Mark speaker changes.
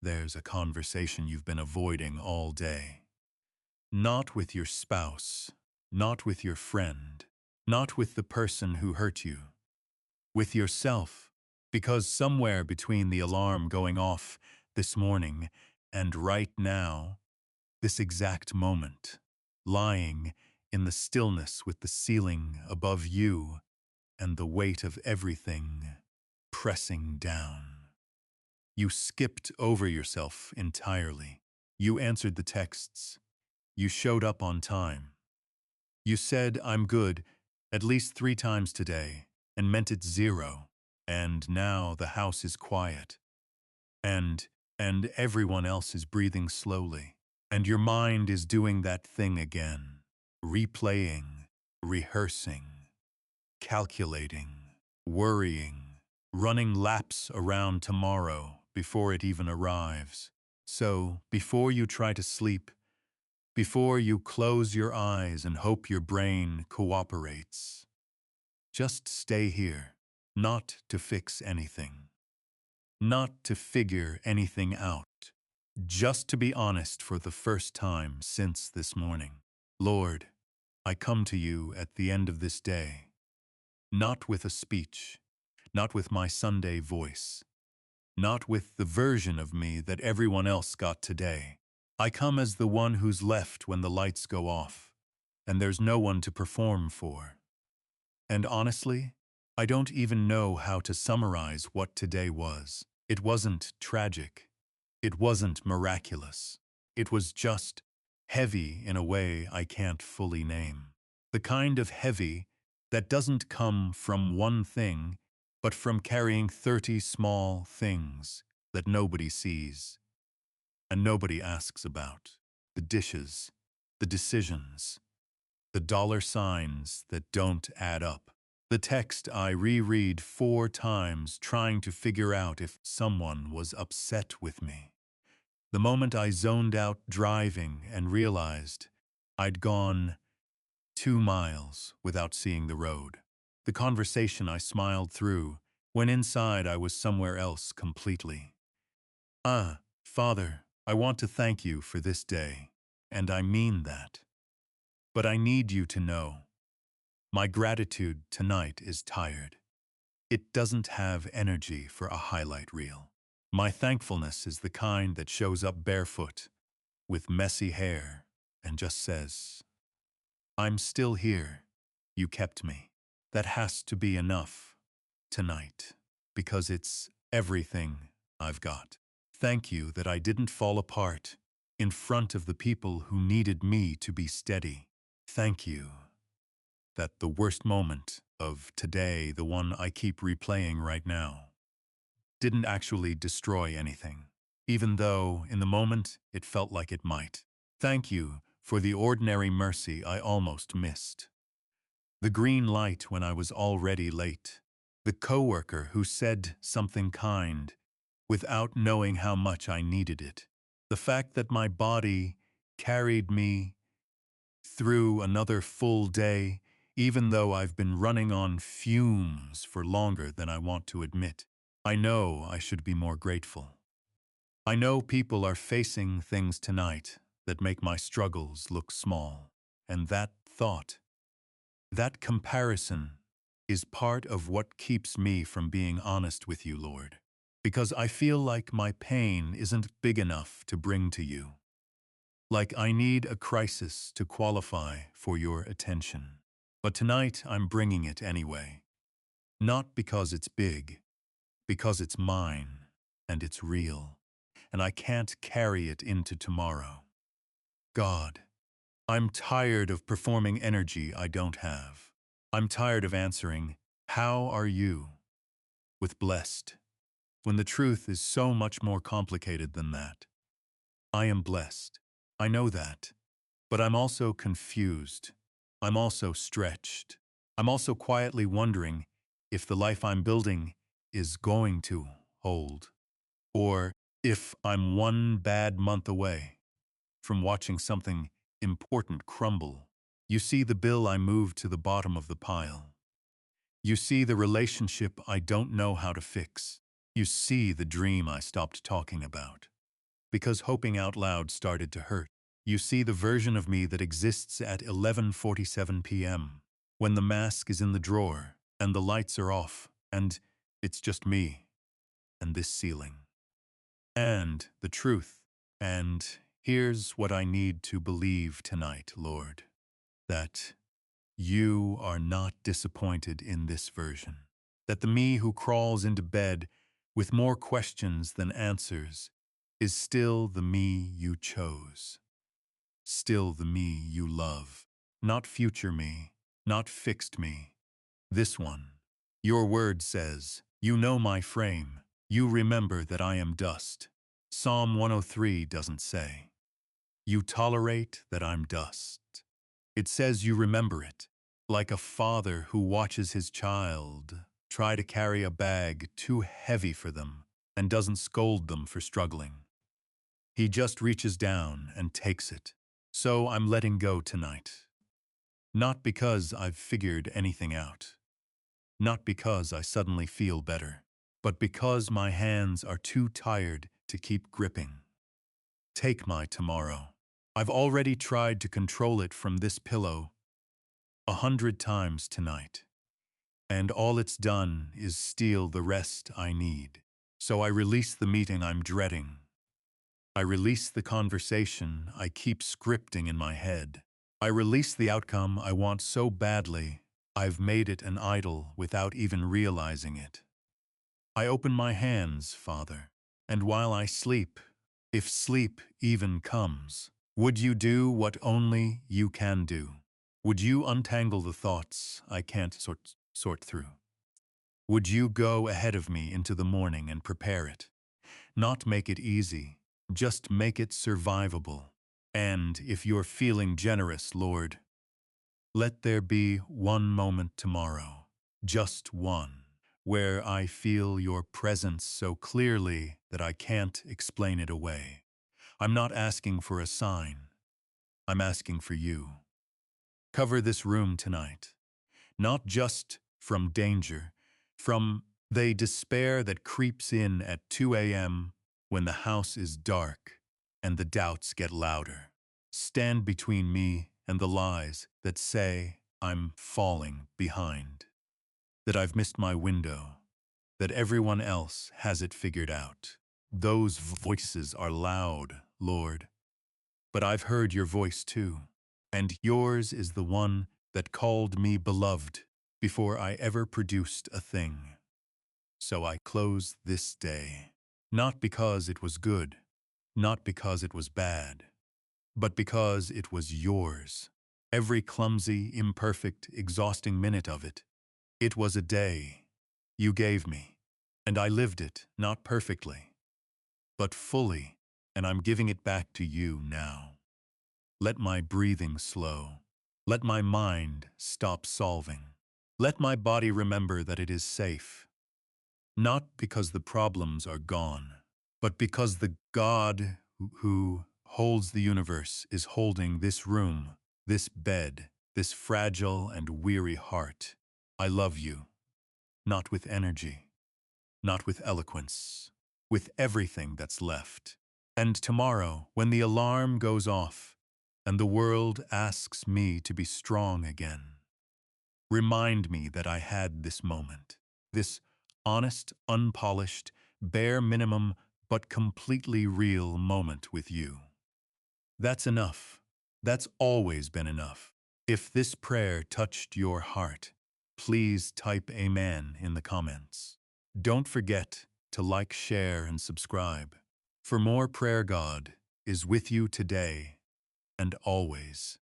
Speaker 1: There's a conversation you've been avoiding all day. Not with your spouse, not with your friend, not with the person who hurt you. With yourself, because somewhere between the alarm going off this morning and right now, this exact moment, lying in the stillness with the ceiling above you and the weight of everything pressing down. You skipped over yourself entirely. You answered the texts. You showed up on time. You said, "I'm good," at least 3 times today, and meant it 0. And now the house is quiet. And, and everyone else is breathing slowly. And your mind is doing that thing again. Replaying, rehearsing, calculating, worrying, running laps around tomorrow before it even arrives. So, before you try to sleep, before you close your eyes and hope your brain cooperates, just stay here, not to fix anything, not to figure anything out, just to be honest for the first time since this morning. Lord, I come to you at the end of this day, not with a speech, not with my Sunday voice, not with the version of me that everyone else got today. I come as the one who's left when the lights go off, and there's no one to perform for. And honestly, I don't even know how to summarize what today was. It wasn't tragic. It wasn't miraculous. It was just heavy in a way I can't fully name. The kind of heavy that doesn't come from one thing, but from carrying 30 small things that nobody sees and nobody asks about. The dishes, the decisions, the $signs that don't add up. The text I reread 4 times trying to figure out if someone was upset with me. The moment I zoned out driving and realized I'd gone 2 miles without seeing the road. The conversation I smiled through when inside I was somewhere else completely. Father, I want to thank you for this day, and I mean that. But I need you to know, my gratitude tonight is tired. It doesn't have energy for a highlight reel. My thankfulness is the kind that shows up barefoot, with messy hair, and just says, "I'm still here. You kept me." That has to be enough tonight, because it's everything I've got. Thank you that I didn't fall apart in front of the people who needed me to be steady. Thank you that the worst moment of today, the one I keep replaying right now, didn't actually destroy anything, even though in the moment it felt like it might. Thank you for the ordinary mercy I almost missed. The green light when I was already late. The coworker who said something kind without knowing how much I needed it. The fact that my body carried me through another full day, even though I've been running on fumes for longer than I want to admit. I know I should be more grateful. I know people are facing things tonight that make my struggles look small. And that thought, that comparison, is part of what keeps me from being honest with you, Lord. Because I feel like my pain isn't big enough to bring to you. Like I need a crisis to qualify for your attention. But tonight I'm bringing it anyway. Not because it's big, because it's mine, and it's real, and I can't carry it into tomorrow. God, I'm tired of performing energy I don't have. I'm tired of answering, "How are you?" with blessed, when the truth is so much more complicated than that. I am blessed. I know that. But I'm also confused. I'm also stretched. I'm also quietly wondering if the life I'm building is going to hold, or if I'm one bad month away from watching something important crumble. You see the bill I moved to the bottom of the pile. You see the relationship I don't know how to fix. You see the dream I stopped talking about. because hoping out loud started to hurt. You see the version of me that exists at 11:47 p.m., when the mask is in the drawer and the lights are off and it's just me and this ceiling. And the truth. And here's what I need to believe tonight, Lord, that you are not disappointed in this version. That the me who crawls into bed with more questions than answers is still the me you chose. Still the me you love. Not future me, not fixed me. This one. Your word says, you know my frame. You remember that I am dust. Psalm 103 doesn't say. You tolerate that I'm dust. It says you remember it, like a father who watches his child try to carry a bag too heavy for them and doesn't scold them for struggling. He just reaches down and takes it. So I'm letting go tonight. Not because I've figured anything out. Not because I suddenly feel better, but because my hands are too tired to keep gripping. Take my tomorrow. I've already tried to control it from this pillow 100 times tonight, and all it's done is steal the rest I need. So I release the meeting I'm dreading. I release the conversation I keep scripting in my head. I release the outcome I want so badly, I've made it an idol without even realizing it. I open my hands, Father, and while I sleep, if sleep even comes, would you do what only you can do? Would you untangle the thoughts I can't sort through? Would you go ahead of me into the morning and prepare it? Not make it easy, just make it survivable. And if you're feeling generous, Lord, let there be one moment tomorrow, just one, where I feel your presence so clearly that I can't explain it away. I'm not asking for a sign. I'm asking for you. Cover this room tonight, not just from danger, from the despair that creeps in at 2 a.m. when the house is dark and the doubts get louder. Stand between me and the lies that say I'm falling behind, that I've missed my window, that everyone else has it figured out. Those voices are loud, Lord, but I've heard your voice too, and yours is the one that called me beloved before I ever produced a thing. So I close this day, not because it was good, not because it was bad, but because it was yours. Every clumsy, imperfect, exhausting minute of it. It was a day you gave me, and I lived it, not perfectly, but fully, and I'm giving it back to you now. Let my breathing slow. Let my mind stop solving. Let my body remember that it is safe, not because the problems are gone, but because the God who holds the universe is holding this room, this bed, this fragile and weary heart. I love you, not with energy, not with eloquence, with everything that's left. And tomorrow, when the alarm goes off and the world asks me to be strong again, remind me that I had this moment, this honest, unpolished, bare minimum, but completely real moment with you. That's enough. That's always been enough. If this prayer touched your heart, please type Amen in the comments. Don't forget to like, share, and subscribe. For more prayer, God is with you today and always.